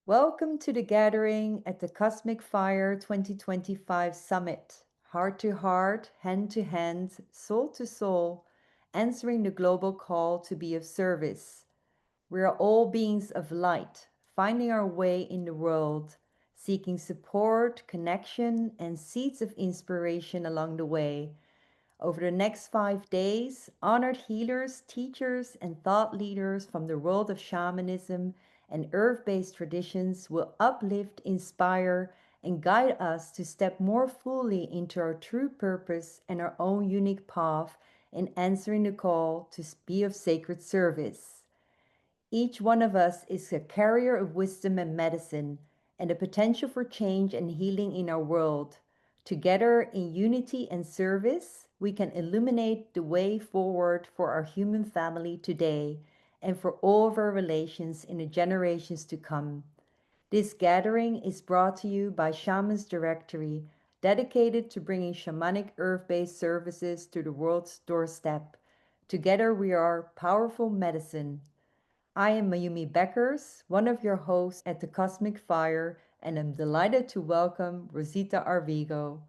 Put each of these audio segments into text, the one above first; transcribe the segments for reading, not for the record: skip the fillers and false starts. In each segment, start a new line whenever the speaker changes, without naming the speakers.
Welcome to the gathering at the Cosmic Fire 2025 Summit. Heart to heart, hand to hand, soul to soul, answering the global call to be of service. We are all beings of light, finding our way in the world, seeking support, connection, and seeds of inspiration along the way. Over the next 5 days, honored healers, teachers, and thought leaders from the world of shamanism and earth based traditions will uplift, inspire, and guide us to step more fully into our true purpose and our own unique path in answering the call to be of sacred service. Each one of us is a carrier of wisdom and medicine, and the potential for change and healing in our world. Together, in unity and service, we can illuminate the way forward for our human family today and for all of our relations in the generations to come. This gathering is brought to you by Shaman's Directory, dedicated to bringing shamanic earth based services to the world's doorstep. Together, we are powerful medicine. I am Mayumi Beckers, one of your hosts at the Cosmic Fire, and I'm delighted to welcome Rosita Arvigo.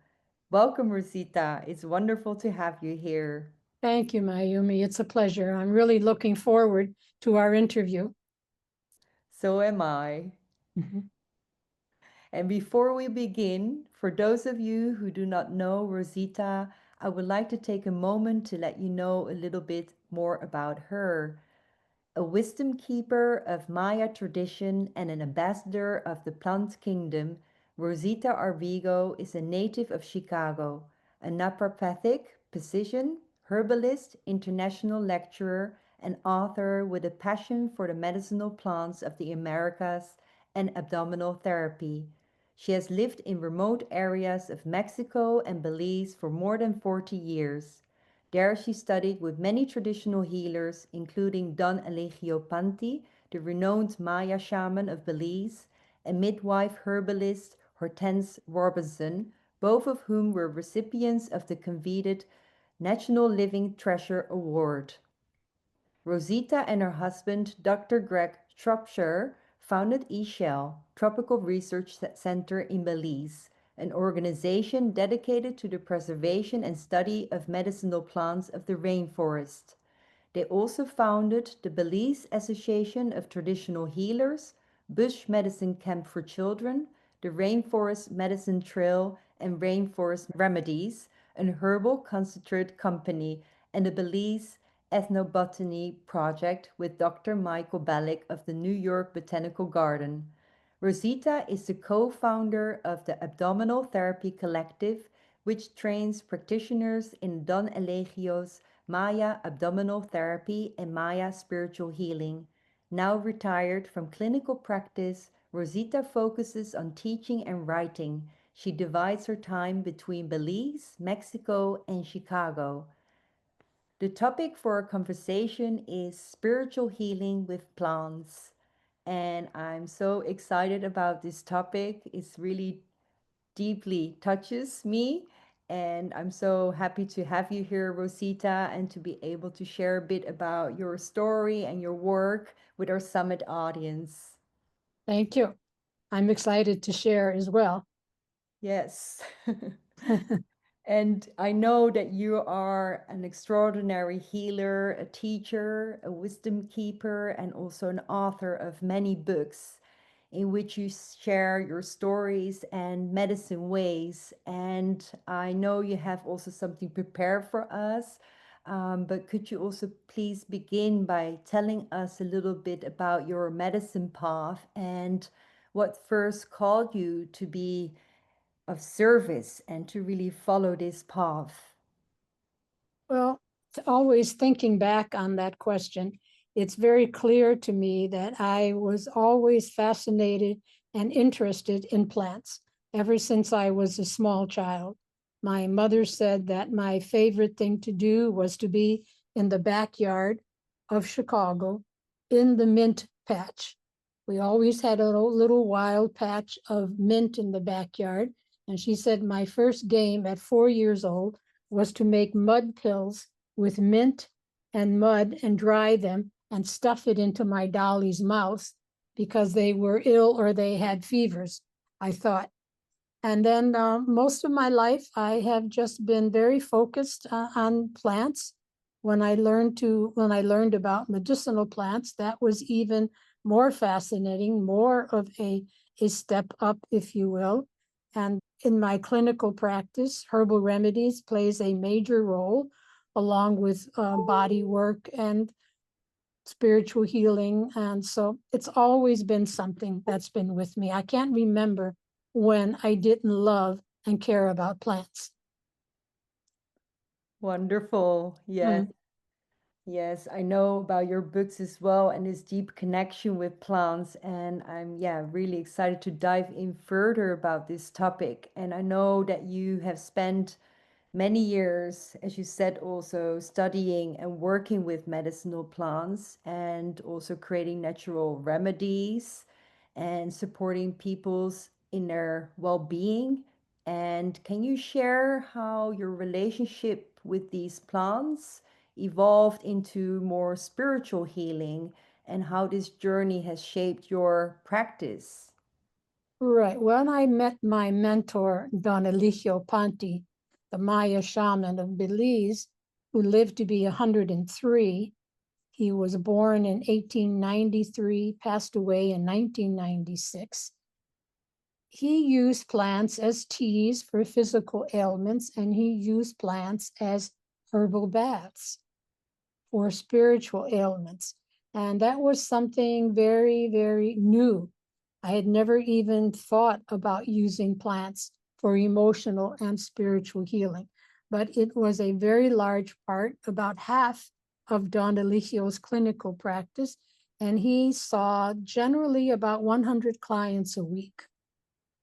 Welcome, Rosita. It's wonderful to have you here.
Thank you, Mayumi. It's a pleasure. I'm really looking forward to our interview.
So am I.
Mhm.
And before we begin, for those of you who do not know Rosita, I would like to take a moment to let you know a little bit more about her. A wisdom keeper of Maya tradition and an ambassador of the plant kingdom, Rosita Arvigo is a native of Chicago, a naturopathic physician, herbalist, international lecturer, and author with a passion for the medicinal plants of the Americas and abdominal therapy. She has lived in remote areas of Mexico and Belize for more than 40 years. There she studied with many traditional healers, including Don Eligio Panti, the renowned Maya shaman of Belize, and midwife herbalist Hortense Robinson, both of whom were recipients of the coveted National Living Treasure Award. Rosita and her husband, Dr. Greg Shropshire, founded eShell, Tropical Research Center in Belize, an organization dedicated to the preservation and study of medicinal plants of the rainforest. They also founded the Belize Association of Traditional Healers, Bush Medicine Camp for Children, the Rainforest Medicine Trail, and Rainforest Remedies, an herbal concentrate company, and the Belize Ethnobotany Project with Dr. Michael Balick of the New York Botanical Garden. Rosita is the co founder of the Abdominal Therapy Collective, which trains practitioners in Don Elegio's Maya abdominal therapy and Maya spiritual healing. Now retired from clinical practice, Rosita focuses on teaching and writing. She divides her time between Belize, Mexico, and Chicago. The topic for our conversation is spiritual healing with plants. And I'm so excited about this topic. It's really deeply touches me. And I'm so happy to have you here, Rosita, and to be able to share a bit about your story and your work with our summit audience.
Thank you. I'm excited to share as well.
Yes. And I know that you are an extraordinary healer, a teacher, a wisdom keeper, and also an author of many books in which you share your stories and medicine ways. And I know you have also something prepared for us. But could you also please begin by telling us a little bit about your medicine path and what first called you to be of service and to really follow this path?
Well, always thinking back on that question, it's very clear to me that I was always fascinated and interested in plants ever since I was a small child. My mother said that my favorite thing to do was to be in the backyard of Chicago in the mint patch. We always had a little wild patch of mint in the backyard. And she said my first game at 4 years old was to make mud pills with mint and mud and dry them and stuff it into my dolly's mouth because they were ill or they had fevers, I thought. And then most of my life, I have just been very focused on plants. When I learned about medicinal plants, that was even more fascinating, more of a step up, if you will. And in my clinical practice, herbal remedies plays a major role, along with body work and spiritual healing. And so it's always been something that's been with me. I can't remember when I didn't love and care about plants.
Wonderful. Yes.
Mm.
Yes, I know about your books as well and this deep connection with plants. And I'm, yeah, really excited to dive in further about this topic. And I know that you have spent many years, as you said, also studying and working with medicinal plants and also creating natural remedies and supporting people's inner well-being. And can you share how your relationship with these plants evolved into more spiritual healing and how this journey has shaped your practice?
Right. When I met my mentor, Don Eligio Ponti, the Maya shaman of Belize, who lived to be 103, he was born in 1893, passed away in 1996. He used plants as teas for physical ailments, and he used plants as herbal baths for spiritual ailments. And that was something very, very new. I had never even thought about using plants for emotional and spiritual healing, but it was a very large part, about half of Don Eligio's clinical practice. And he saw generally about 100 clients a week.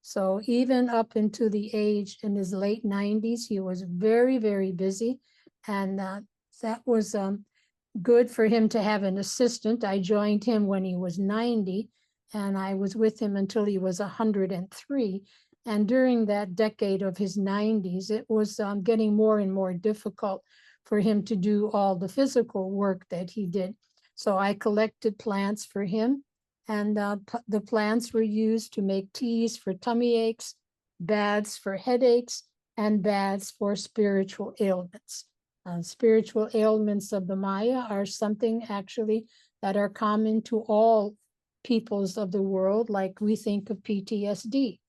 So even up into the age in his late 90s, he was very, very busy. And that was good for him to have an assistant. I joined him when he was 90, and I was with him until he was 103. And during that decade of his 90s, it was getting more and more difficult for him to do all the physical work that he did. So I collected plants for him, and the plants were used to make teas for tummy aches, baths for headaches, and baths for spiritual ailments. Spiritual ailments of the Maya are something actually that are common to all peoples of the world, like we think of PTSD.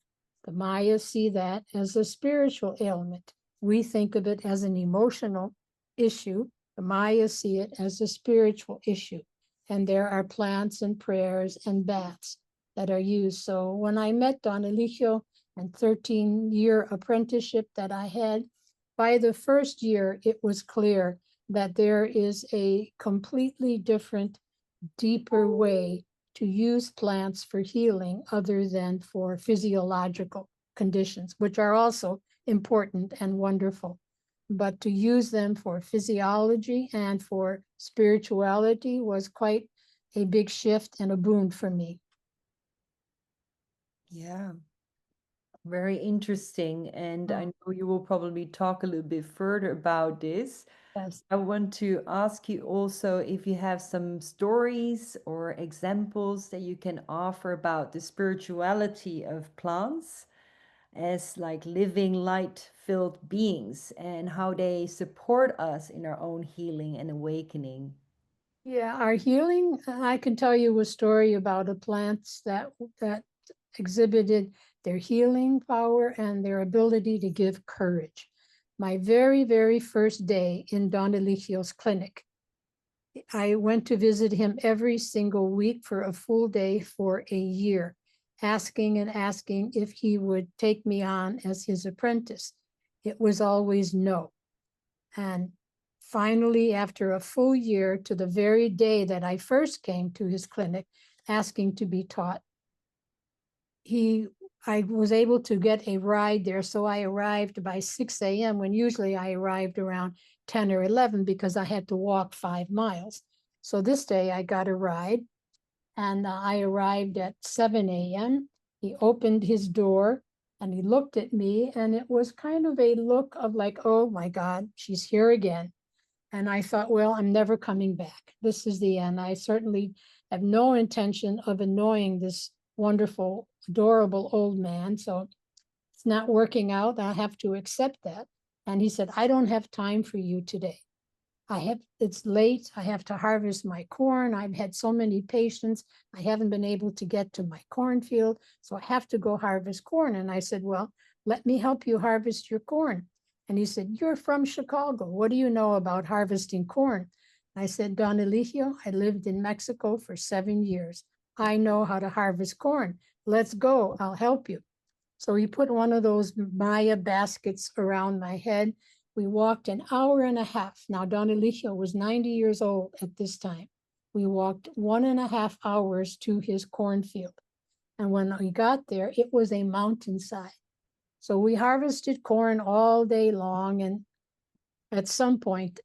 The Maya see that as a spiritual ailment. We think of it as an emotional issue. The Maya see it as a spiritual issue. And there are plants and prayers and baths that are used. So when I met Don Eligio and 13-year apprenticeship that I had, by the first year, it was clear that there is a completely different, deeper way to use plants for healing other than for physiological conditions, which are also important and wonderful. But to use them for physiology and for spirituality was quite a big shift and a boon for me.
Yeah. Very interesting. And I
Mm.
know you will probably talk a little bit further about this.
Yes.
I want to ask you also if you have some stories or examples that you can offer about the spirituality of plants as like living light-filled beings and how they support us in our own healing and awakening.
Yeah, our healing, I can tell you a story about the plants that exhibited their healing power and their ability to give courage. My very, very first day in Don Eligio's clinic, I went to visit him every single week for a full day for a year, asking and asking if he would take me on as his apprentice. It was always no. And finally, after a full year, to the very day that I first came to his clinic asking to be taught, I was able to get a ride there. So I arrived by 6 a.m. when usually I arrived around 10 or 11 because I had to walk 5 miles. So this day I got a ride, and I arrived at 7 a.m. He opened his door and he looked at me, and it was kind of a look of like, oh my God, she's here again. And I thought, well, I'm never coming back. This is the end. I certainly I have no intention of annoying this wonderful, adorable old man. So it's not working out. I have to accept that. And he said, I don't have time for you today. It's late. I have to harvest my corn. I've had so many patients. I haven't been able to get to my cornfield. So I have to go harvest corn. And I said, well, let me help you harvest your corn. And he said, you're from Chicago. What do you know about harvesting corn? I said, Don Eligio, I lived in Mexico for 7 years. I know how to harvest corn. Let's go. I'll help you. So he put one of those Maya baskets around my head. We walked an hour and a half. Now, Don Eligio was 90 years old at this time. We walked 1.5 hours to his cornfield. And when we got there, it was a mountainside. So we harvested corn all day long. And at some point,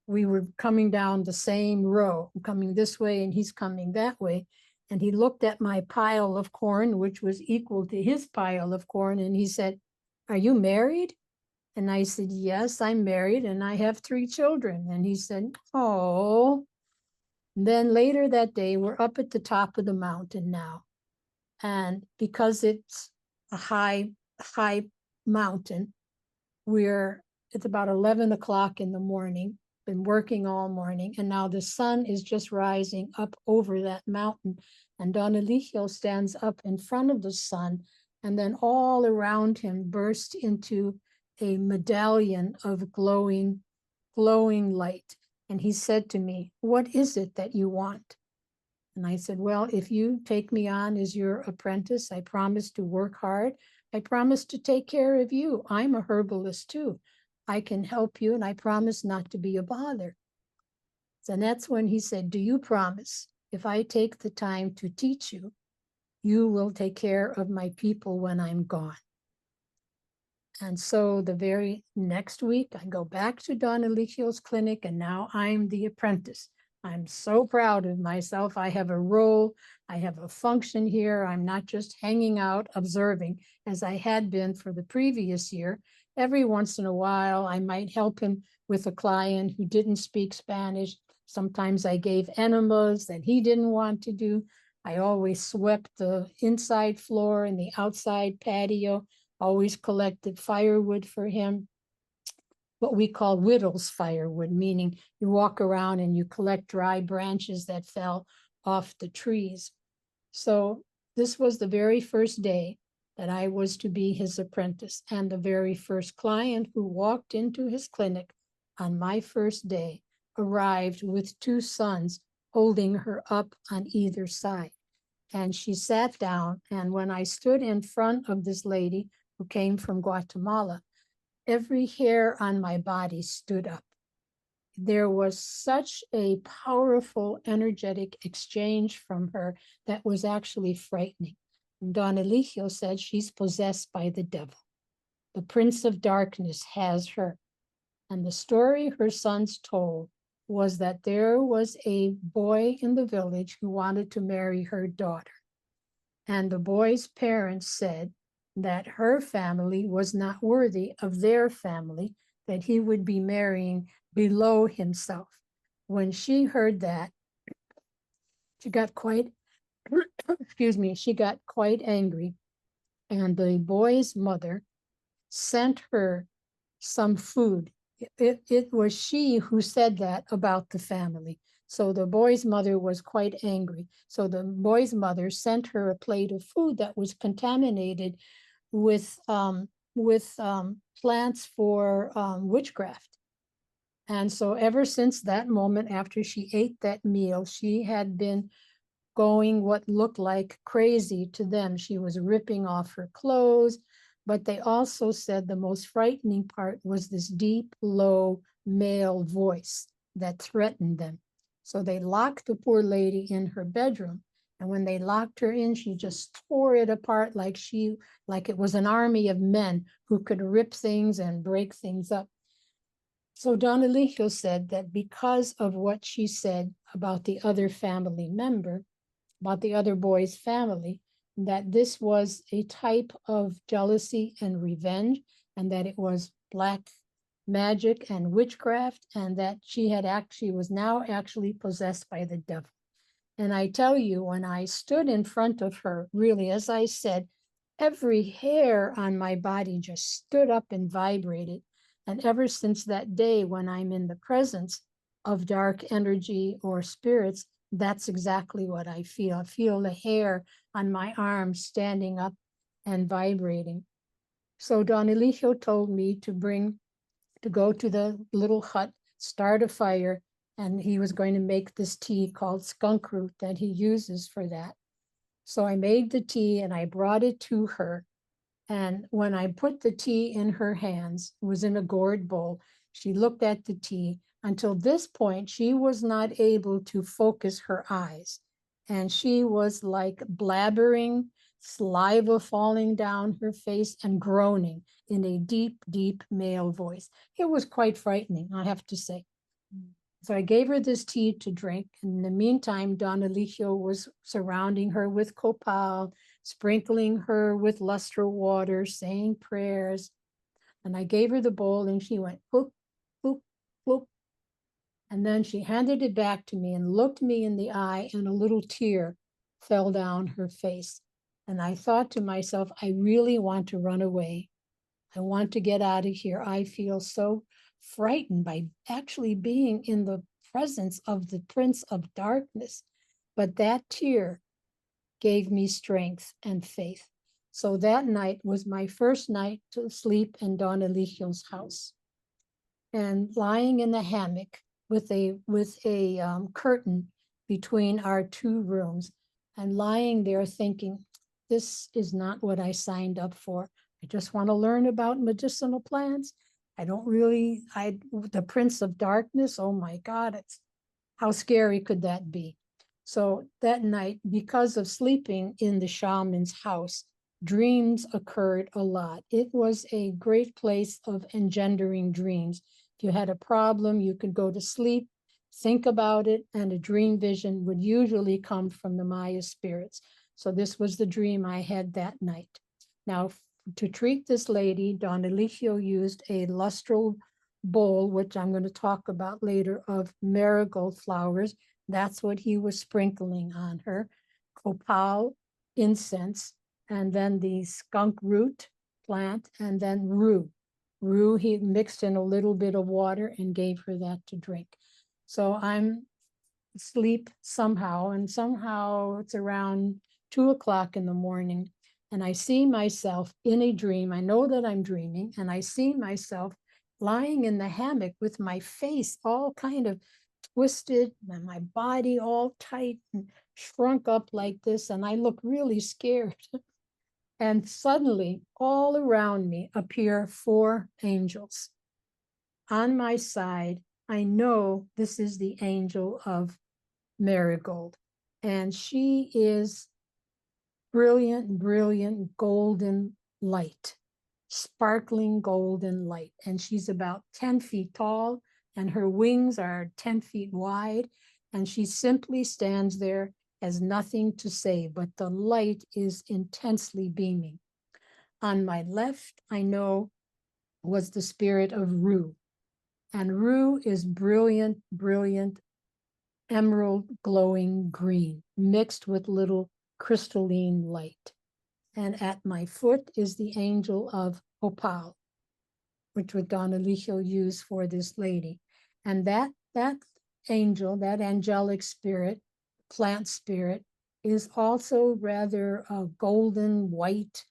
we were coming down the same row, coming this way and he's coming that way. And he looked at my pile of corn, which was equal to his pile of corn. And he said, are you married? And I said, yes, I'm married and I have 3 children. And he said, oh. And then later that day, we're up at the top of the mountain now. And because it's a high mountain, it's about 11 o'clock in the morning, been working all morning. And now the sun is just rising up over that mountain. And Don Eligio stands up in front of the sun. And then all around him burst into a medallion of glowing light. And he said to me, what is it that you want? And I said, well, if you take me on as your apprentice, I promise to work hard. I promise to take care of you. I'm a herbalist too. I can help you and I promise not to be a bother. And that's when he said, do you promise if I take the time to teach you, you will take care of my people when I'm gone? And so the very next week, I go back to Don Eligio's clinic, and now I'm the apprentice. I'm so proud of myself. I have a role, I have a function here. I'm not just hanging out, observing, as I had been for the previous year. Every once in a while, I might help him with a client who didn't speak Spanish. Sometimes I gave enemas that he didn't want to do. I always swept the inside floor and the outside patio, always collected firewood for him, what we call whittles firewood, meaning you walk around and you collect dry branches that fell off the trees. So this was the very first day that I was to be his apprentice, and the very first client who walked into his clinic on my first day arrived with 2 sons holding her up on either side. And she sat down, and when I stood in front of this lady who came from Guatemala, every hair on my body stood up. There was such a powerful, energetic exchange from her that was actually frightening. Don Eligio said she's possessed by the devil. The Prince of Darkness has her. And the story her sons told was that there was a boy in the village who wanted to marry her daughter. And the boy's parents said that her family was not worthy of their family, that he would be marrying below himself. When she heard that, she got quite, excuse me, she got quite angry. And the boy's mother sent her some food. It was she who said that about the family. So the boy's mother was quite angry. So the boy's mother sent her a plate of food that was contaminated with plants for witchcraft. And so ever since that moment, after she ate that meal, she had been going what looked like crazy to them. She was ripping off her clothes, but they also said the most frightening part was this deep, low male voice that threatened them. So they locked the poor lady in her bedroom. And when they locked her in, she just tore it apart like it was an army of men who could rip things and break things up. So Don Eligio said that because of what she said about the other family member, about the other boy's family, that this was a type of jealousy and revenge, and that it was black magic and witchcraft, and that she was now actually possessed by the devil. And I tell you, when I stood in front of her, really, as I said, every hair on my body just stood up and vibrated. And ever since that day, when I'm in the presence of dark energy or spirits, that's exactly what I feel. I feel the hair on my arms standing up and vibrating. So Don Eligio told me to go to the little hut, start a fire, and he was going to make this tea called skunk root that he uses for that. So I made the tea and I brought it to her. And when I put the tea in her hands, it was in a gourd bowl, she looked at the tea. Until this point, she was not able to focus her eyes. And she was like blabbering, saliva falling down her face, and groaning in a deep, deep male voice. It was quite frightening, I have to say. So I gave her this tea to drink. And in the meantime, Don Eligio was surrounding her with copal, sprinkling her with lustral water, saying prayers. And I gave her the bowl and she went whoop, whoop, whoop. And then she handed it back to me and looked me in the eye, and a little tear fell down her face. And I thought to myself, I really want to run away. I want to get out of here. I feel so frightened by actually being in the presence of the Prince of Darkness. But that tear gave me strength and faith. So that night was my first night to sleep in Don Eligio's house. And lying in the hammock with a curtain between our two rooms, and lying there thinking, this is not what I signed up for. I just want to learn about medicinal plants. I don't really, the Prince of Darkness, oh my God, it's how scary could that be? So that night, because of sleeping in the shaman's house, dreams occurred a lot. It was a great place of engendering dreams. If you had a problem, you could go to sleep, think about it, and a dream vision would usually come from the Maya spirits. So this was the dream I had that night. Now, to treat this lady, Don Eligio used a lustral bowl, which I'm going to talk about later, of marigold flowers. That's what he was sprinkling on her. Copal, incense, and then the skunk root plant, and then rue. Rue, he mixed in a little bit of water and gave her that to drink. So I'm asleep somehow, and somehow it's around 2 o'clock in the morning, and I see myself in a dream. I know that I'm dreaming, and I see myself lying in the hammock with my face all kind of twisted and my body all tight and shrunk up like this, and I look really scared. And suddenly, all around me appear four angels. On my side, I know this is the angel of Marigold, and she is brilliant, brilliant golden light, sparkling golden light. And she's about 10 feet tall, and her wings are 10 feet wide. And she simply stands there, has nothing to say, but the light is intensely beaming. On my left, I know was the spirit of Rue. And Rue is brilliant, brilliant, emerald glowing green, mixed with little crystalline light. And at my foot is the angel of Opal, which would Don Eligio use for this lady. And that angel, that angelic spirit, plant spirit, is also rather golden white,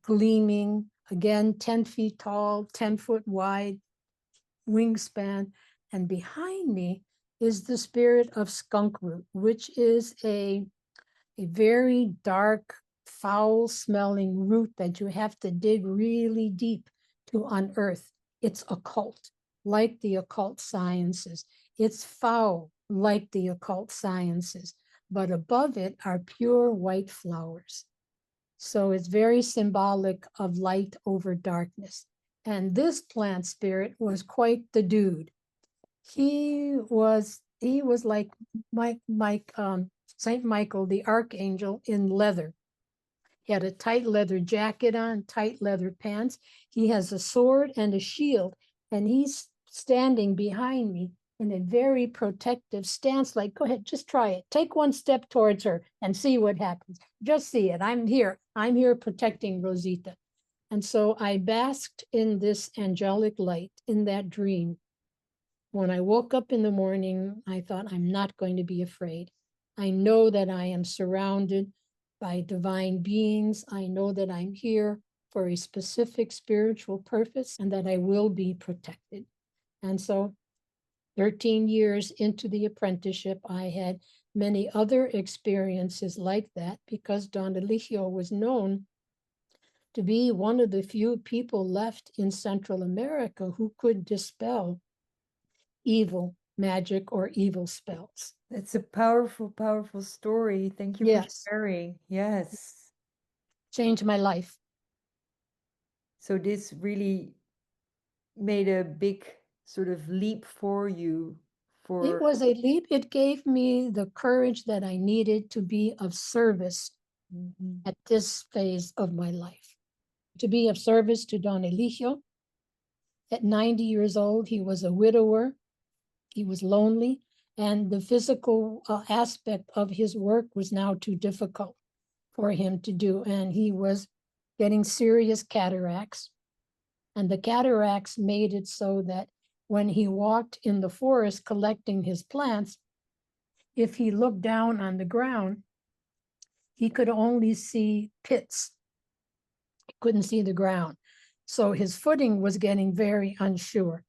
gleaming, again, 10 feet tall, 10-foot wide wingspan. And behind me is the spirit of skunk root, which is a very dark, foul smelling root that you have to dig really deep to unearth. It's occult, like the occult sciences. It's foul, like the occult sciences. But above it are pure white flowers. So it's very symbolic of light over darkness. And this plant spirit was quite the dude. He was like Saint Michael, the archangel, in leather. He had a tight leather jacket on, tight leather pants. He has a sword and a shield, and he's standing behind me, in a very protective stance, like, go ahead, just try it. Take one step towards her and see what happens. Just see it. I'm here. I'm here protecting Rosita. And so I basked in this angelic light in that dream. When I woke up in the morning, I thought, I'm not going to be afraid. I know that I am surrounded by divine beings. I know that I'm here for a specific spiritual purpose and that I will be protected. And so 13 years into the apprenticeship, I had many other experiences like that because Don Eligio was known to be one of the few people left in Central America who could dispel evil magic or evil spells.
It's a powerful, powerful story. Thank you for
Yes,
sharing. Yes.
changed my life.
So this really made a big sort of leap for you
It
for
was a leap. It gave me the courage that I needed to be of service
Mhm.
at this phase of my life. To be of service to Don Eligio. At 90 years old, he was a widower. He was lonely, and the physical aspect of his work was now too difficult for him to do. And he was getting serious cataracts. And the cataracts made it so that when he walked in the forest collecting his plants, if he looked down on the ground, he could only see pits. He couldn't see the ground. So his footing was getting very unsure.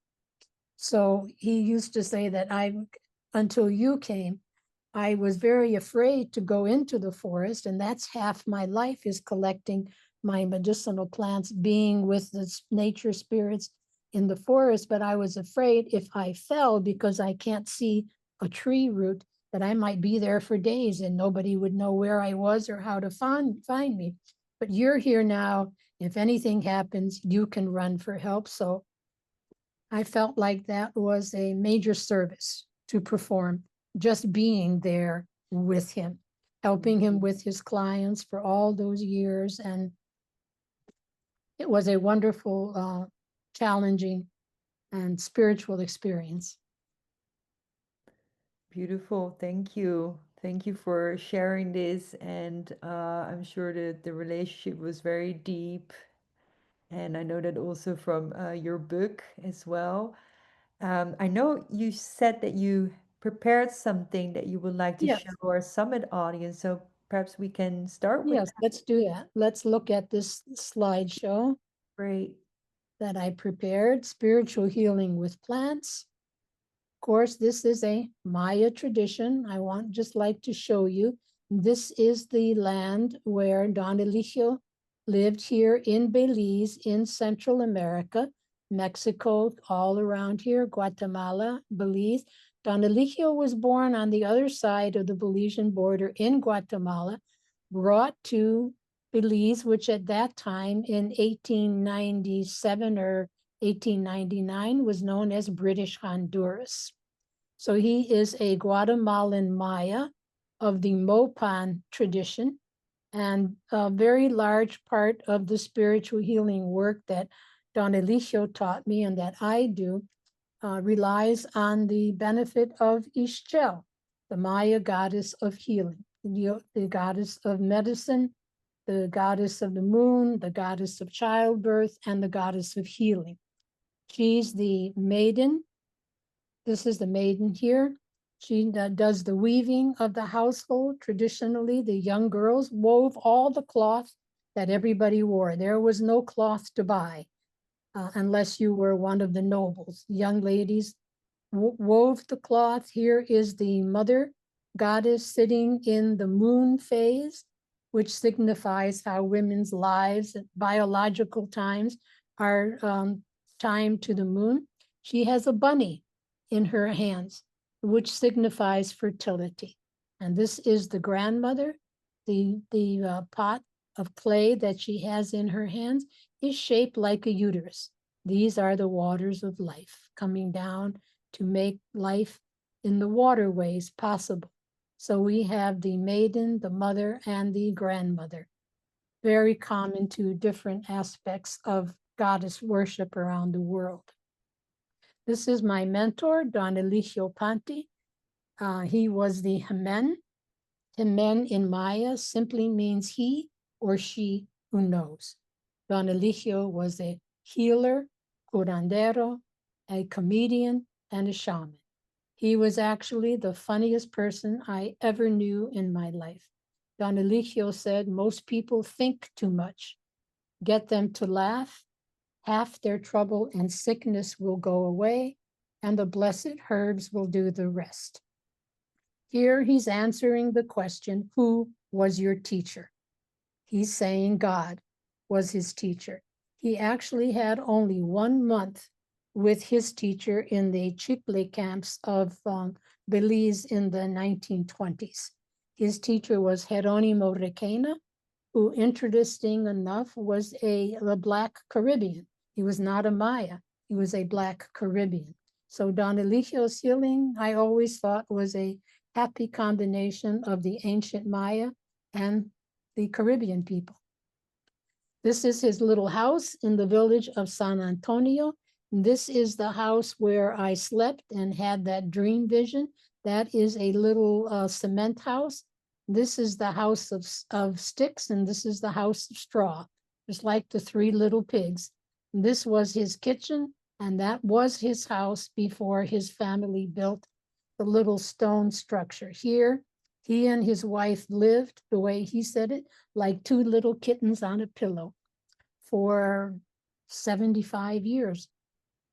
So he used to say that until you came, I was very afraid to go into the forest, and that's half my life is collecting my medicinal plants, being with the nature spirits in the forest. But I was afraid if I fell because I can't see a tree root, that I might be there for days and nobody would know where I was or how to find me. But you're here now. If anything happens, you can run for help. So I felt like that was a major service to perform, just being there with him, helping him with his clients for all those years. And it was a wonderful, challenging, and spiritual experience.
beautiful. Thank you. Thank you for sharing this. And I'm sure that the relationship was very deep. And I know that also from your book as well. I know you said that you prepared something that you would like to show
Yes,
our summit audience. So perhaps we can start with
yes,
that.
let's do that. Let's look at this slideshow
Great.
that I prepared, Spiritual Healing with Plants. Of course, this is a Maya tradition. I want just like to show you. This is the land where Don Eligio lived here in Belize in Central America, Mexico, all around here, Guatemala, Belize. Don Eligio was born on the other side of the Belizean border in Guatemala, brought to Belize, which at that time in 1897 or 1899 was known as British Honduras. So he is a Guatemalan Maya of the Mopan tradition, and a very large part of the spiritual healing work that Don Eligio taught me and that I do relies on the benefit of Ixchel, the Maya goddess of healing, the goddess of medicine, the goddess of the moon, the goddess of childbirth, and the goddess of healing. She's the maiden. This is the maiden here. She does the weaving of the household. Traditionally, the young girls wove all the cloth that everybody wore. There was no cloth to buy unless you were one of the nobles. Young ladies wove the cloth. Here is the mother goddess sitting in the moon phase, which signifies how women's lives at biological times are timed to the moon. She has a bunny in her hands, which signifies fertility. And this is the grandmother. The pot of clay that she has in her hands is shaped like a uterus. These are the waters of life coming down to make life in the waterways possible. So we have the maiden, the mother, and the grandmother, very common to different aspects of goddess worship around the world. This is my mentor, Don Eligio Panti. He was the Hemen. Hemen in Maya simply means he or she who knows. Don Eligio was a healer, curandero, a comedian, and a shaman. He was actually the funniest person I ever knew in my life. Don Eligio said, most people think too much. Get them to laugh, half their trouble and sickness will go away, and the blessed herbs will do the rest. Here he's answering the question, who was your teacher? He's saying God was his teacher. He actually had only 1 month with his teacher in the Chiple camps of Belize in the 1920s. His teacher was Jeronimo Requena, who, interesting enough, was a Black Caribbean. He was not a Maya. He was a Black Caribbean. So Don Eligio's healing, I always thought, was a happy combination of the ancient Maya and the Caribbean people. This is his little house in the village of San Antonio. This is the house where I slept and had that dream vision. That is a little cement house. This is the house of sticks, and this is the house of straw, just like the three little pigs. This was his kitchen, and that was his house before his family built the little stone structure. Here, he and his wife lived, the way he said it, like two little kittens on a pillow for 75 years.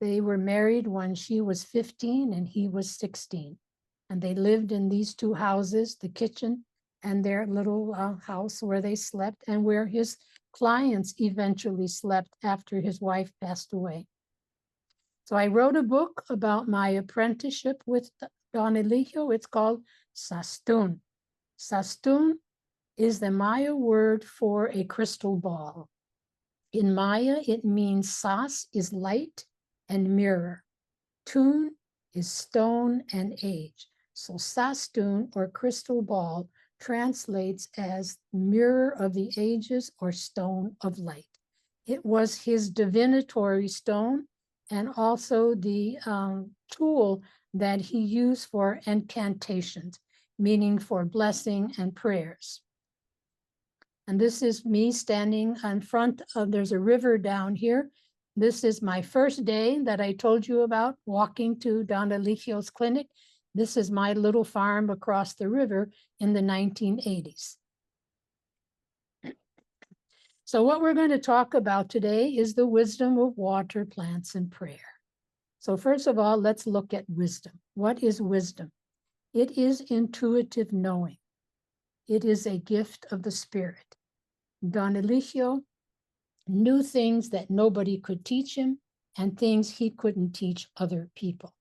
They were married when she was 15 and he was 16. And they lived in these two houses, the kitchen and their little house where they slept and where his clients eventually slept after his wife passed away. So I wrote a book about my apprenticeship with Don Eligio. It's called Sastun. Sastun is the Maya word for a crystal ball. In Maya, it means sas is light and mirror. Tun is stone and age. So Sastun, or crystal ball, translates as mirror of the ages or stone of light. It was his divinatory stone and also the tool that he used for incantations, meaning for blessing and prayers. And this is me standing in front of, there's a river down here. This is my first day that I told you about, walking to Don Eligio's clinic. This is my little farm across the river in the 1980s. So what we're going to talk about today is the wisdom of water, plants, and prayer. So first of all, let's look at wisdom. What is wisdom? It is intuitive knowing. It is a gift of the spirit. Don Eligio knew things that nobody could teach him and things he couldn't teach other people.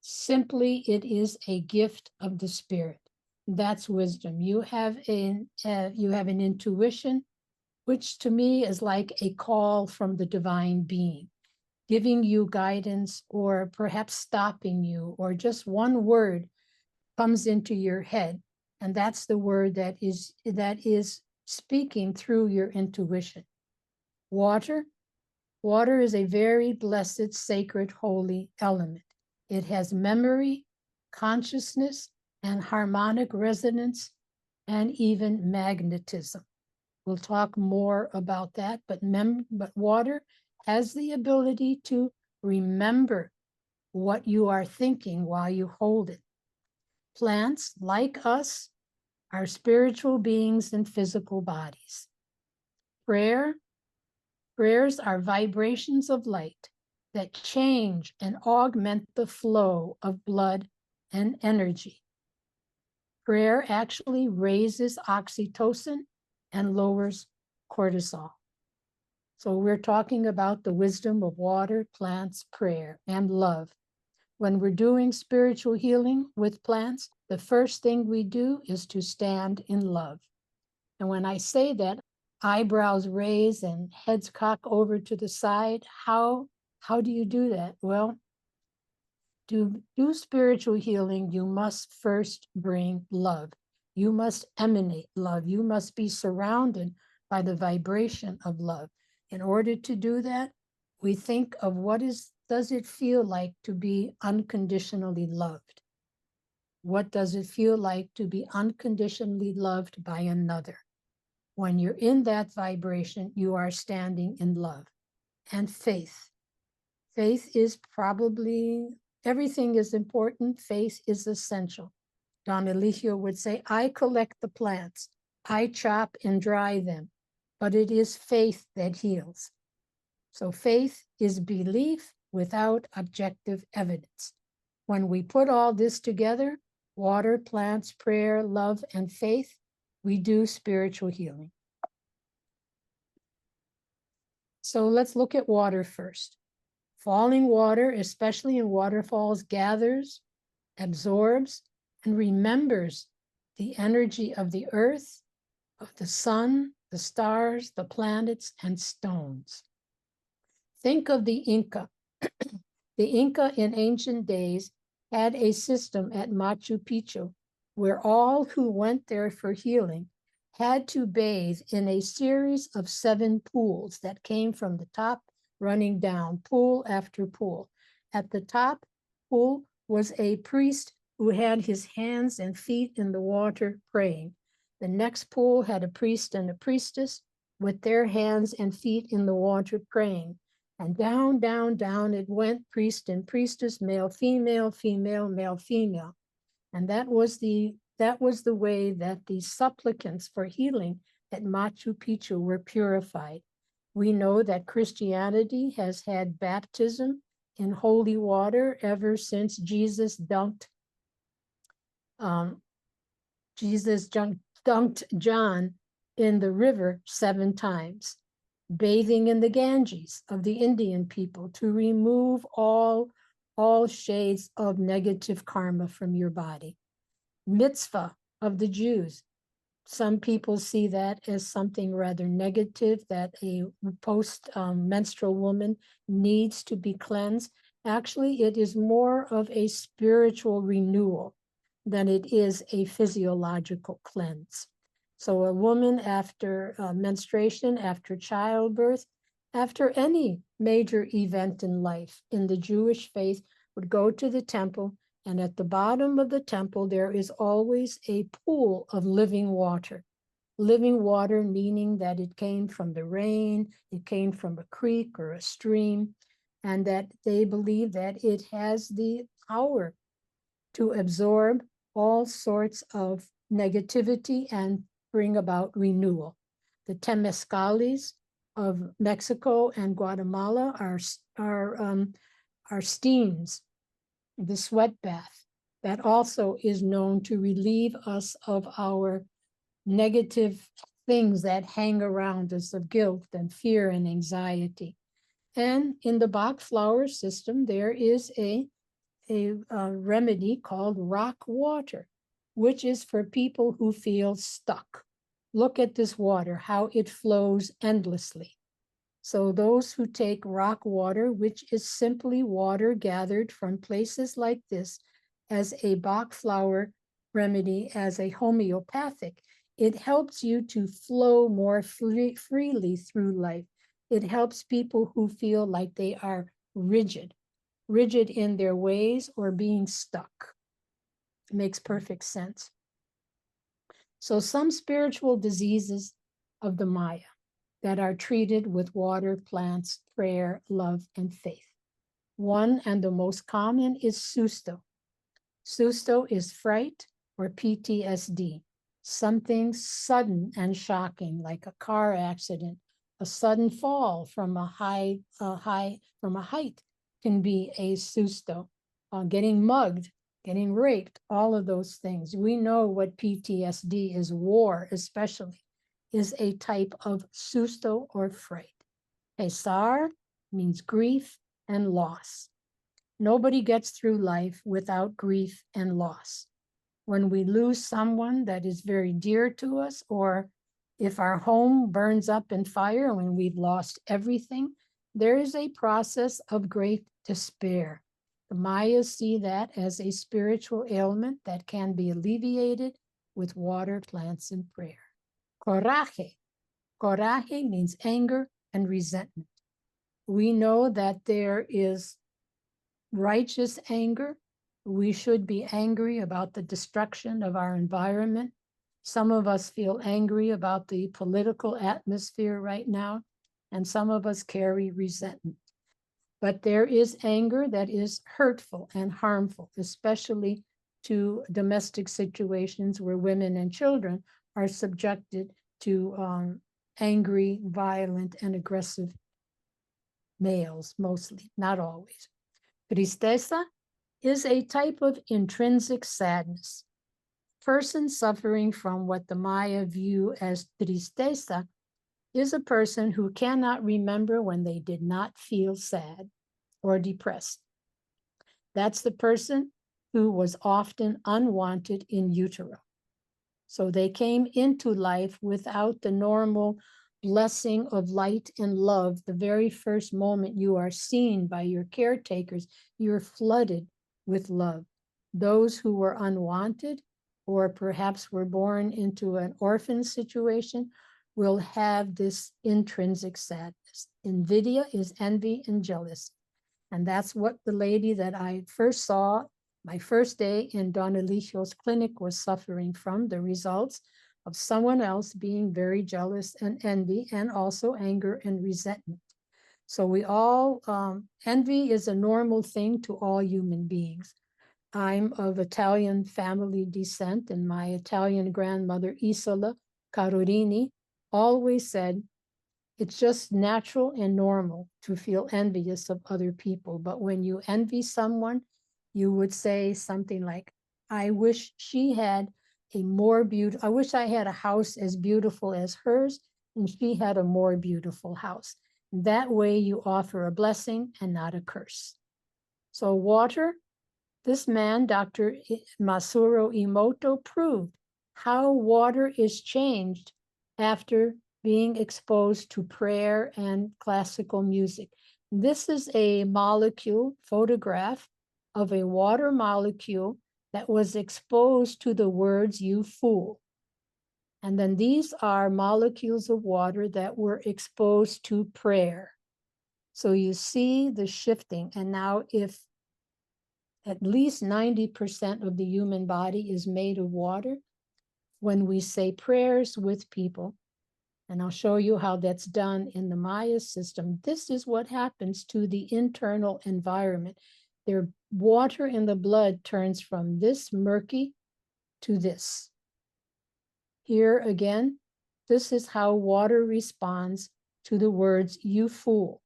Simply, it is a gift of the spirit. That's wisdom. You have an intuition, which to me is like a call from the divine being, giving you guidance or perhaps stopping you, or just one word comes into your head, and that's the word that is speaking through your intuition. Water is a very blessed, sacred, holy element. It has memory, consciousness, and harmonic resonance, and even magnetism. We'll talk more about that, but water has the ability to remember what you are thinking while you hold it. Plants, like us, are spiritual beings in physical bodies. Prayers are vibrations of light that change and augment the flow of blood and energy. Prayer actually raises oxytocin and lowers cortisol. So we're talking about the wisdom of water, plants, prayer, and love. When we're doing spiritual healing with plants, the first thing we do is to stand in love. And when I say that, eyebrows raise and heads cock over to the side. How do you do that? Well, to do spiritual healing, you must first bring love. You must emanate love. You must be surrounded by the vibration of love. In order to do that, we think of what is does it feel like to be unconditionally loved? What does it feel like to be unconditionally loved by another? When you're in that vibration, you are standing in love. And faith. Faith is probably, everything is important. Faith is essential. Don Eligio would say, I collect the plants, I chop and dry them, but it is faith that heals. So faith is belief without objective evidence. When we put all this together, water, plants, prayer, love, and faith, we do spiritual healing. So let's look at water first. Falling water, especially in waterfalls, gathers, absorbs, and remembers the energy of the earth, of the sun, the stars, the planets, and stones. Think of the Inca. The Inca in ancient days had a system at Machu Picchu where all who went there for healing had to bathe in a series of 7 pools that came from the top running down, pool after pool. At the top pool was a priest who had his hands and feet in the water praying. The next pool had a priest and a priestess with their hands and feet in the water praying. And down, down, down it went, priest and priestess, male, female, female, male, female. And that was the way that the supplicants for healing at Machu Picchu were purified. We know that Christianity has had baptism in holy water ever since Jesus dunked John in the river 7 times, bathing in the Ganges of the Indian people to remove all shades of negative karma from your body. Mitzvah of the Jews. Some people see that as something rather negative, that a post-menstrual woman needs to be cleansed. Actually, it is more of a spiritual renewal than it is a physiological cleanse. So a woman after menstruation, after childbirth, after any major event in life, in the Jewish faith, would go to the temple, and at the bottom of the temple, there is always a pool of living water. Living water meaning that it came from the rain, it came from a creek or a stream, and that they believe that it has the power to absorb all sorts of negativity and bring about renewal. The temescales of Mexico and Guatemala are steams, the sweat bath, that also is known to relieve us of our negative things that hang around us of guilt and fear and anxiety. And in the Bach flower system, there is a remedy called rock water, which is for people who feel stuck. Look at this water, how it flows endlessly. So those who take rock water, which is simply water gathered from places like this, as a Bach flower remedy, as a homeopathic, it helps you to flow more freely through life. It helps people who feel like they are rigid in their ways or being stuck. It makes perfect sense. So some spiritual diseases of the Maya that are treated with water, plants, prayer, love, and faith. One and the most common is susto. Susto is fright or PTSD, something sudden and shocking, like a car accident, a sudden fall from a height can be a susto. Getting mugged, getting raped, all of those things. We know what PTSD is, war especially, is a type of susto or fright. Pesar means grief and loss. Nobody gets through life without grief and loss. When we lose someone that is very dear to us, or if our home burns up in fire, when we've lost everything, there is a process of great despair. The Mayas see that as a spiritual ailment that can be alleviated with water, plants, and prayer. Coraje. Coraje means anger and resentment. We know that there is righteous anger. We should be angry about the destruction of our environment. Some of us feel angry about the political atmosphere right now, and some of us carry resentment. But there is anger that is hurtful and harmful, especially to domestic situations where women and children are subjected to angry, violent, and aggressive males, mostly, not always. Tristeza is a type of intrinsic sadness. Person suffering from what the Maya view as tristeza is a person who cannot remember when they did not feel sad or depressed. That's the person who was often unwanted in utero. So they came into life without the normal blessing of light and love. The very first moment you are seen by your caretakers, you're flooded with love. Those who were unwanted or perhaps were born into an orphan situation will have this intrinsic sadness. Invidia is envy and jealousy. And that's what the lady that I first saw my first day in Don Eligio's clinic was suffering from, the results of someone else being very jealous and envy, and also anger and resentment. So we all, envy is a normal thing to all human beings. I'm of Italian family descent, and my Italian grandmother, Isola Carorini, always said, it's just natural and normal to feel envious of other people. But when you envy someone, you would say something like, I wish she had a more beautiful, I wish I had a house as beautiful as hers, and she had a more beautiful house. That way you offer a blessing and not a curse. So water, this man, Dr. Masuro Emoto, proved how water is changed after being exposed to prayer and classical music. This is a molecule photograph of a water molecule that was exposed to the words, you fool. And then these are molecules of water that were exposed to prayer. So you see the shifting. And now if at least 90% of the human body is made of water, when we say prayers with people, and I'll show you how that's done in the Maya system, this is what happens to the internal environment. Their water in the blood turns from this murky to this. Here again, this is how water responds to the words, you fool.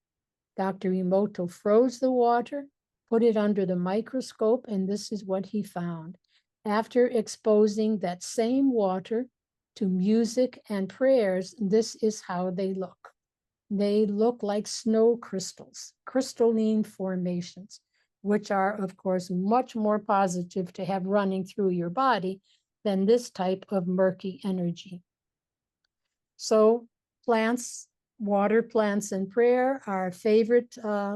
Dr. Emoto froze the water, put it under the microscope, and this is what he found. After exposing that same water to music and prayers, this is how they look. They look like snow crystals, crystalline formations, which are, of course, much more positive to have running through your body than this type of murky energy. So plants, water plants and prayer, our favorite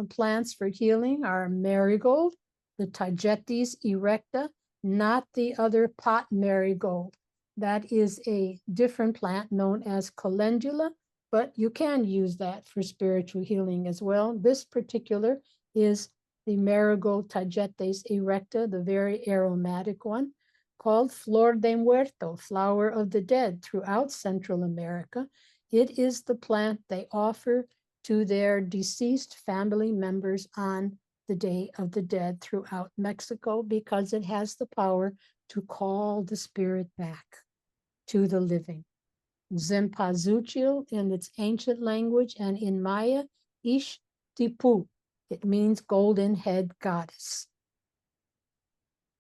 plants for healing are marigold, the Tagetes erecta, not the other pot marigold. That is a different plant known as calendula, but you can use that for spiritual healing as well. This particular is the marigold Tagetes erecta, the very aromatic one, called Flor de Muerto, flower of the dead, throughout Central America. It is the plant they offer to their deceased family members on the Day of the Dead throughout Mexico because it has the power to call the spirit back to the living. Zempazuchil in its ancient language, and in Maya, Ish Tipu. It means golden head goddess.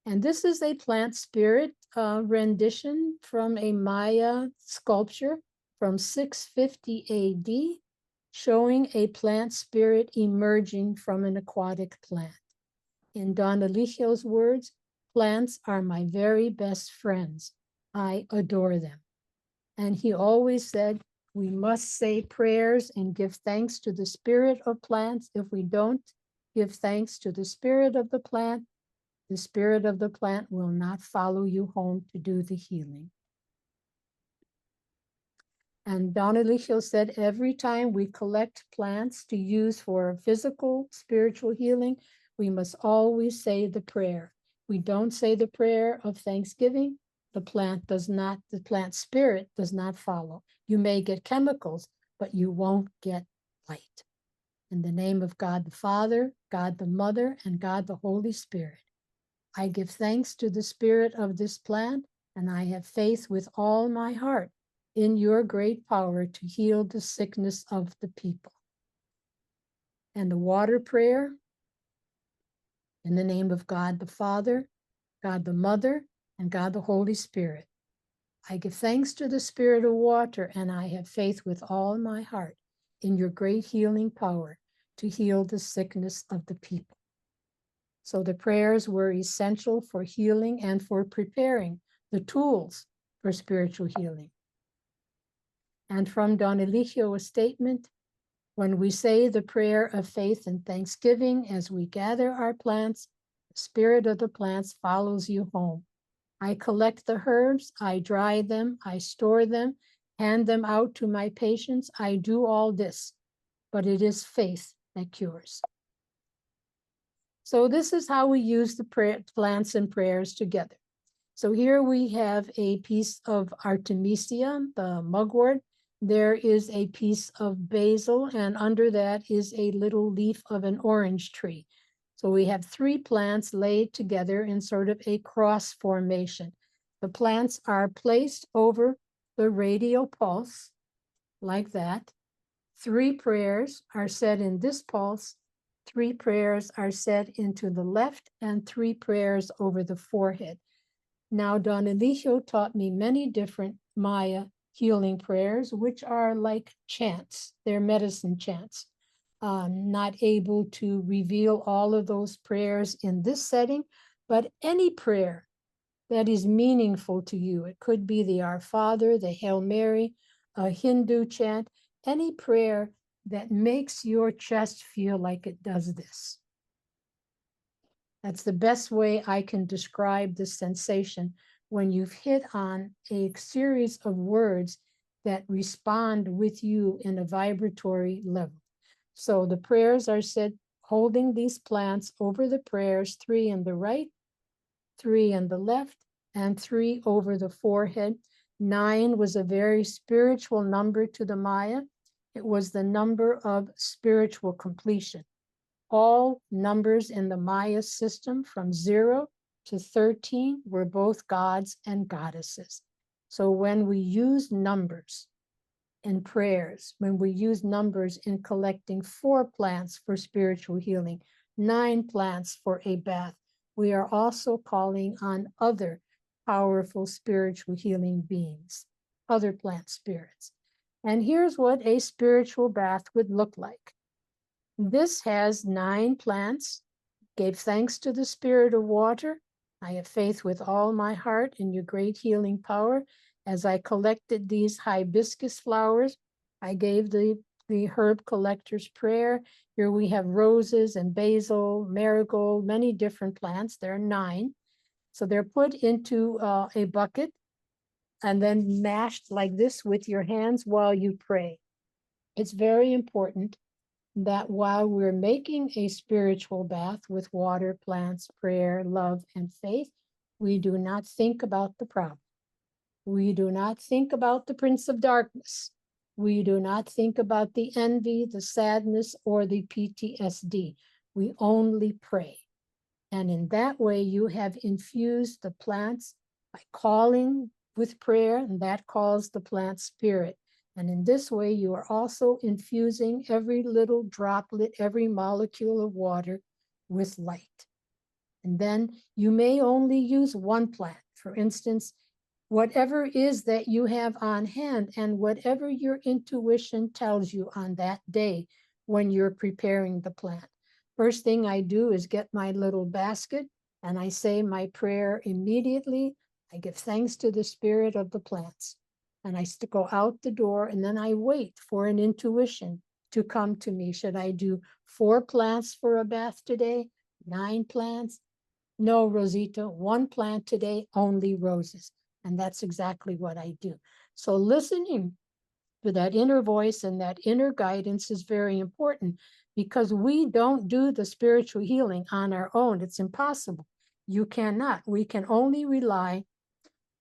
And this is a plant spirit rendition from a Maya sculpture from 650 AD, showing a plant spirit emerging from an aquatic plant. In Don Eligio's words, plants are my very best friends. I adore them. And he always said, we must say prayers and give thanks to the spirit of plants. If we don't give thanks to the spirit of the plant will not follow you home to do the healing. And Don Eligio said, every time we collect plants to use for physical, spiritual healing, we must always say the prayer. We don't say the prayer of thanksgiving, the plant spirit does not follow. You may get chemicals, but you won't get light. In the name of God the Father, God the Mother, and God the Holy Spirit, I give thanks to the spirit of this plant, and I have faith with all my heart in your great power to heal the sickness of the people. And the water prayer, in the name of God the Father, God the Mother, and God the Holy Spirit. I give thanks to the spirit of water, and I have faith with all my heart in your great healing power to heal the sickness of the people. So the prayers were essential for healing and for preparing the tools for spiritual healing. And from Don Eligio, a statement, when we say the prayer of faith and thanksgiving as we gather our plants, the spirit of the plants follows you home. I collect the herbs, I dry them, I store them, hand them out to my patients. I do all this, but it is faith that cures. So this is how we use the plants and prayers together. So here we have a piece of Artemisia, the mugwort. There is a piece of basil, and under that is a little leaf of an orange tree. So we have three plants laid together in sort of a cross formation. The plants are placed over the radial pulse, like that. Three prayers are said in this pulse, three prayers are said into the left, and three prayers over the forehead. Now, Don Eligio taught me many different Maya healing prayers, which are like chants. They're medicine chants. Not able to reveal all of those prayers in this setting, but any prayer that is meaningful to you. It could be the Our Father, the Hail Mary, a Hindu chant, any prayer that makes your chest feel like it does this. That's the best way I can describe the sensation when you've hit on a series of words that respond with you in a vibratory level. So the prayers are said holding these plants over the prayers, 3 in the right, 3 in the left, and 3 over the forehead. 9 was a very spiritual number to the Maya. It was the number of spiritual completion. All numbers in the Maya system from 0 to 13 were both gods and goddesses. So when we use numbers in prayers, when we use numbers in collecting 4 plants for spiritual healing, 9 plants for a bath, we are also calling on other powerful spiritual healing beings, other plant spirits. And here's what a spiritual bath would look like. This has 9 plants. Gave thanks to the spirit of water. I have faith with all my heart in your great healing power. As I collected these hibiscus flowers, I gave the herb collector's prayer. Here we have roses and basil, marigold, many different plants. There are 9. So they're put into a bucket and then mashed like this with your hands while you pray. It's very important that while we're making a spiritual bath with water, plants, prayer, love, and faith, we do not think about the problem. We do not think about the Prince of Darkness. We do not think about the envy, the sadness, or the PTSD. We only pray. And in that way, you have infused the plants by calling with prayer, and that calls the plant spirit. And in this way, you are also infusing every little droplet, every molecule of water with light. And then you may only use one plant. For instance, whatever is that you have on hand and whatever your intuition tells you on that day when you're preparing the plant. First thing I do is get my little basket and I say my prayer immediately. I give thanks to the spirit of the plants. And I go out the door and then I wait for an intuition to come to me. Should I do 4 plants for a bath today? 9 plants? No, Rosita, 1 plant today, only roses. And that's exactly what I do. So listening But that inner voice and that inner guidance is very important because we don't do the spiritual healing on our own. It's impossible. You cannot. We can only rely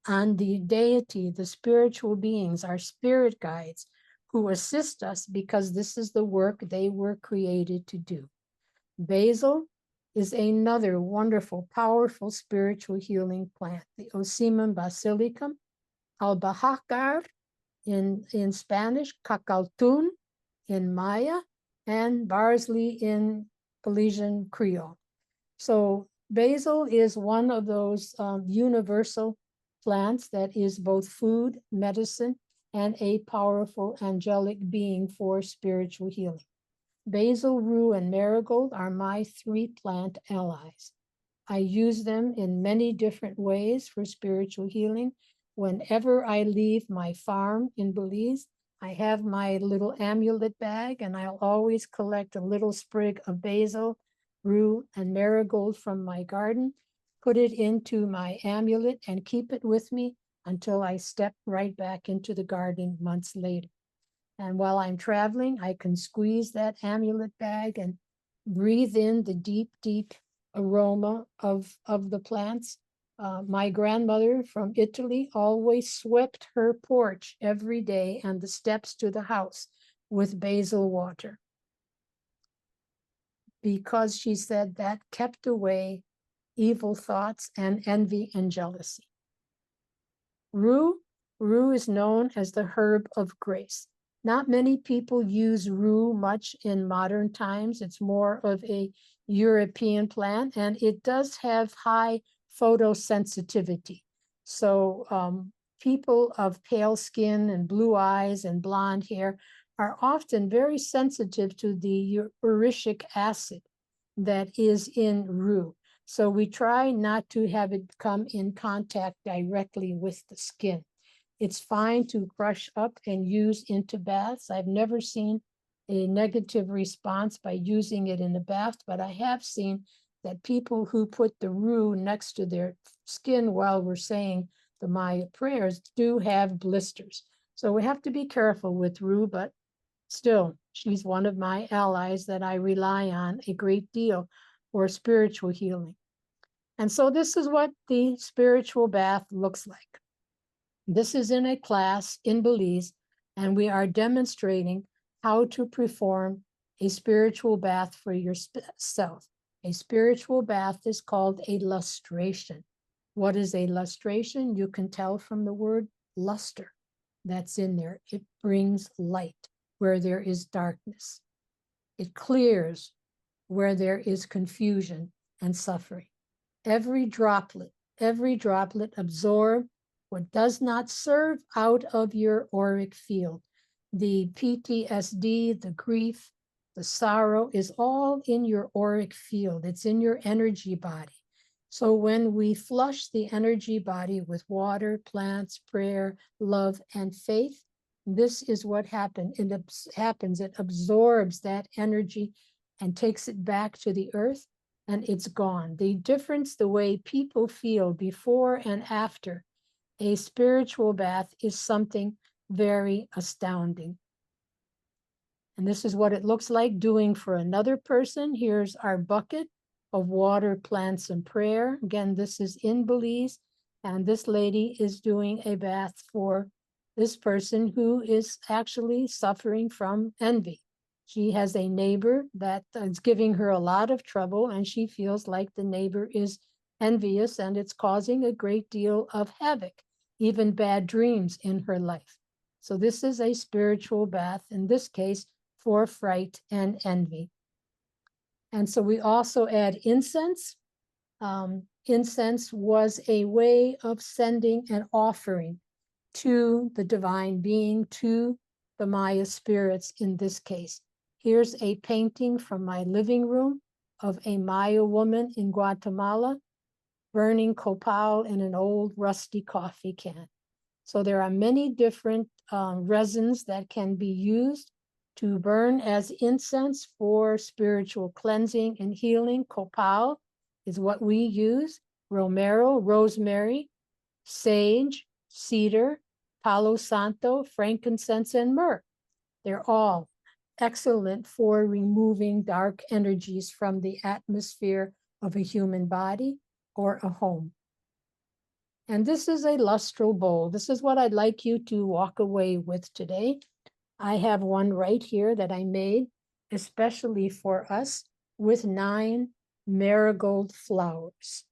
on the deity, the spiritual beings, our spirit guides who assist us because this is the work they were created to do. Basil is another wonderful, powerful spiritual healing plant. The Ocimum basilicum, albahacar in Spanish, cacaltun in Maya, and barley in Galician Creole. So basil is one of those universal plants that is both food, medicine, and a powerful angelic being for spiritual healing. Basil, rue, and marigold are my 3 plant allies. I use them in many different ways for spiritual healing. Whenever I leave my farm in Belize, I have my little amulet bag, and I'll always collect a little sprig of basil, rue, and marigold from my garden, put it into my amulet, and keep it with me until I step right back into the garden months later. And while I'm traveling, I can squeeze that amulet bag and breathe in the deep, deep aroma of the plants. My grandmother from Italy always swept her porch every day and the steps to the house with basil water because she said that kept away evil thoughts and envy and jealousy. Rue, rue is known as the herb of grace. Not many people use rue much in modern times. It's more of a European plant, and it does have high photosensitivity. So people of pale skin and blue eyes and blonde hair are often very sensitive to the uric acid that is in rue. So we try not to have it come in contact directly with the skin. It's fine to crush up and use into baths. I've never seen a negative response by using it in a bath, but I have seen that people who put the rue next to their skin while we're saying the Maya prayers do have blisters. So we have to be careful with rue, but still, she's one of my allies that I rely on a great deal for spiritual healing. And so this is what the spiritual bath looks like. This is in a class in Belize, and we are demonstrating how to perform a spiritual bath for yourself. A spiritual bath is called a lustration. What is a lustration? You can tell from the word luster that's in there. It brings light where there is darkness. It clears where there is confusion and suffering. Every droplet absorb what does not serve out of your auric field. The PTSD, the grief, the sorrow is all in your auric field. It's in your energy body. So when we flush the energy body with water, plants, prayer, love, and faith, this is what happens. It absorbs that energy and takes it back to the earth, and it's gone. The difference, the way people feel before and after a spiritual bath is something very astounding. And this is what it looks like doing for another person. Here's our bucket of water, plants, and prayer. Again, this is in Belize, and this lady is doing a bath for this person who is actually suffering from envy. She has a neighbor that is giving her a lot of trouble, and she feels like the neighbor is envious, and it's causing a great deal of havoc, even bad dreams in her life. So this is a spiritual bath, in this case, for fright and envy. And so we also add incense. Incense was a way of sending an offering to the divine being, to the Maya spirits in this case. Here's a painting from my living room of a Maya woman in Guatemala burning copal in an old rusty coffee can. So there are many different resins that can be used to burn as incense for spiritual cleansing and healing. Copal is what we use. Romero, rosemary, sage, cedar, Palo Santo, frankincense, and myrrh. They're all excellent for removing dark energies from the atmosphere of a human body or a home. And this is a lustral bowl. This is what I'd like you to walk away with today. I have one right here that I made especially for us with 9 marigold flowers.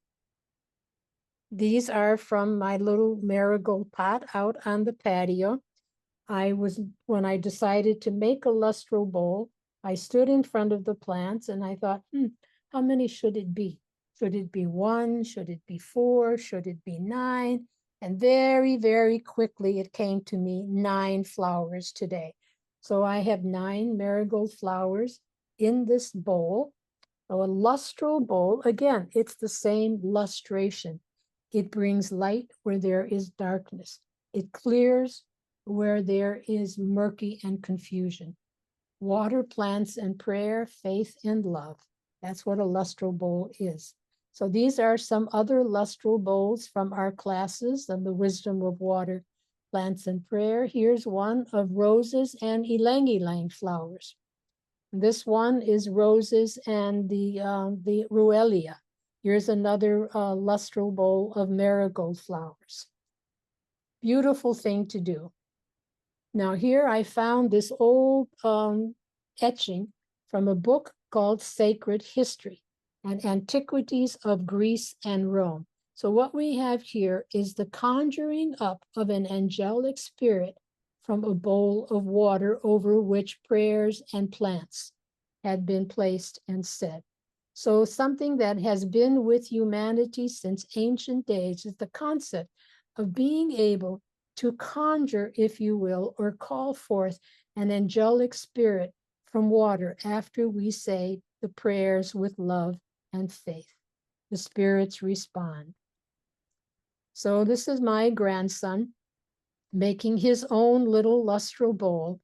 These are from my little marigold pot out on the patio. When I decided to make a lustral bowl, I stood in front of the plants and I thought, how many should it be? Should it be 1? Should it be 4? Should it be 9? And very, very quickly it came to me 9 flowers today. So I have 9 marigold flowers in this bowl. So a lustral bowl, again, it's the same lustration. It brings light where there is darkness. It clears where there is murky and confusion. Water, plants, and prayer, faith, and love. That's what a lustral bowl is. So these are some other lustral bowls from our classes on the wisdom of water, plants, and prayer. Here's one of roses and ylang-ylang flowers. This one is roses and the ruellia. Here's another lustral bowl of marigold flowers. Beautiful thing to do. Now here I found this old etching from a book called Sacred History and Antiquities of Greece and Rome. So what we have here is the conjuring up of an angelic spirit from a bowl of water over which prayers and plants had been placed and said. So something that has been with humanity since ancient days is the concept of being able to conjure, if you will, or call forth an angelic spirit from water after we say the prayers with love and faith. The spirits respond. So this is my grandson making his own little lustral bowl,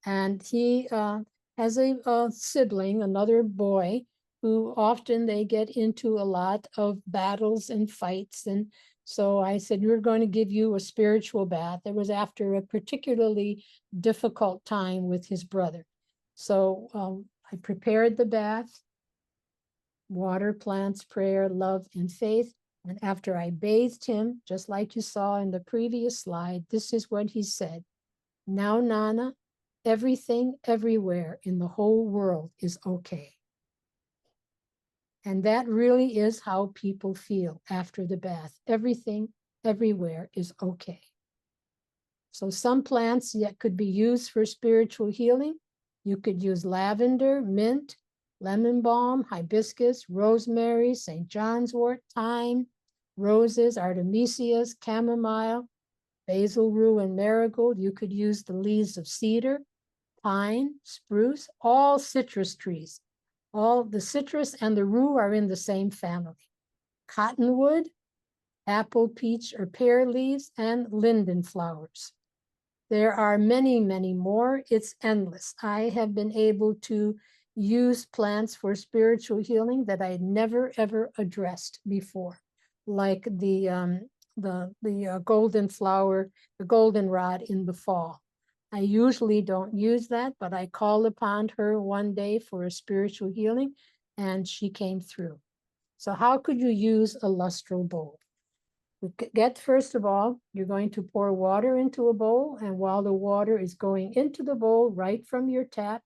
and he has a sibling, another boy, who often they get into a lot of battles and fights. And so I said, we're going to give you a spiritual bath. It was after a particularly difficult time with his brother. So I prepared the bath, water, plants, prayer, love, and faith. And after I bathed him, just like you saw in the previous slide, this is what he said. Now, Nana, everything, everywhere in the whole world is okay. And that really is how people feel after the bath. Everything, everywhere is okay. So some plants that could be used for spiritual healing, you could use lavender, mint, lemon balm, hibiscus, rosemary, St. John's wort, thyme, roses, artemisias, chamomile, basil, rue, and marigold. You could use the leaves of cedar, pine, spruce, all citrus trees. All the citrus and the rue are in the same family. Cottonwood, apple, peach, or pear leaves, and linden flowers. There are many, many more. It's endless. I have been able to use plants for spiritual healing that I had never, ever addressed before, like the golden flower, the goldenrod in the fall. I usually don't use that, but I called upon her one day for a spiritual healing, and she came through. So how could you use a lustral bowl? First of all, you're going to pour water into a bowl, and while the water is going into the bowl right from your tap,